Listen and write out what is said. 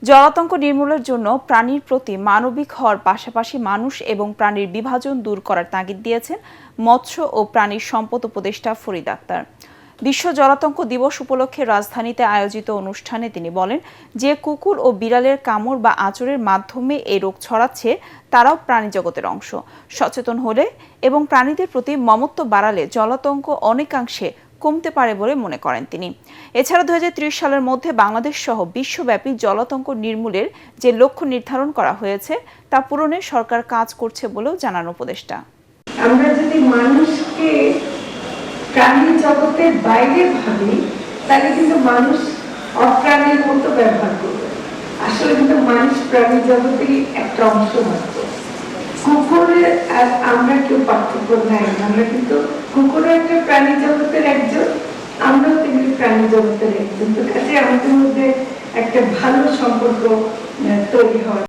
জলাতঙ্ক নির্মূলের জন্য প্রাণীর প্রতি মানবিক হওয়ার পাশাপাশি মানুষ এবং প্রাণীর বিভাজন দূর করার তাগিদ দিয়েছেন মৎস্য ও প্রাণী সম্পদ উপদেষ্টা ফরিদ আক্তার। বিশ্ব জলাতঙ্ক দিবস উপলক্ষে রাজধানীতে আয়োজিত অনুষ্ঠানে তিনি বলেন, যে কুকুর ও বিড়ালের কামড় বা আঁচড়ের মাধ্যমে এই রোগ ছড়াচ্ছে তারাও প্রাণী জগতের অংশ। সচেতন হলে এবং প্রাণীদের প্রতি মমত্ব বাড়ালে জলাতঙ্ক অনেকাংশে কমতে পারে বলে মনে করেন তিনি। এছাড়া 2030 সালের মধ্যে বাংলাদেশ সহ বিশ্বব্যাপী জলাতঙ্ক নির্মূলের যে লক্ষ্য নির্ধারণ করা হয়েছে তা পূরণে সরকার কাজ করছে বলেও জানান উপদেষ্টা। আমরা যদি মানুষকে প্রাণী জগতের বাইরে ভাবি তাহলে কিন্তু মানুষ অপ্রাণীর মতো ব্যবহার করবে। আসলে কিন্তু মানুষ প্রাণী জগতেরই একটা অংশ মাত্র। কুকুরের আর আমরা কেউ পার্থক্য নাই। আমরা কিন্তু কুকুরও একটা প্রাণী জগতের একজন, আমরাও তেমনি প্রাণী জগতের একজন। তো কাজে আমাদের মধ্যে একটা ভালো সম্পর্ক তৈরি হয়।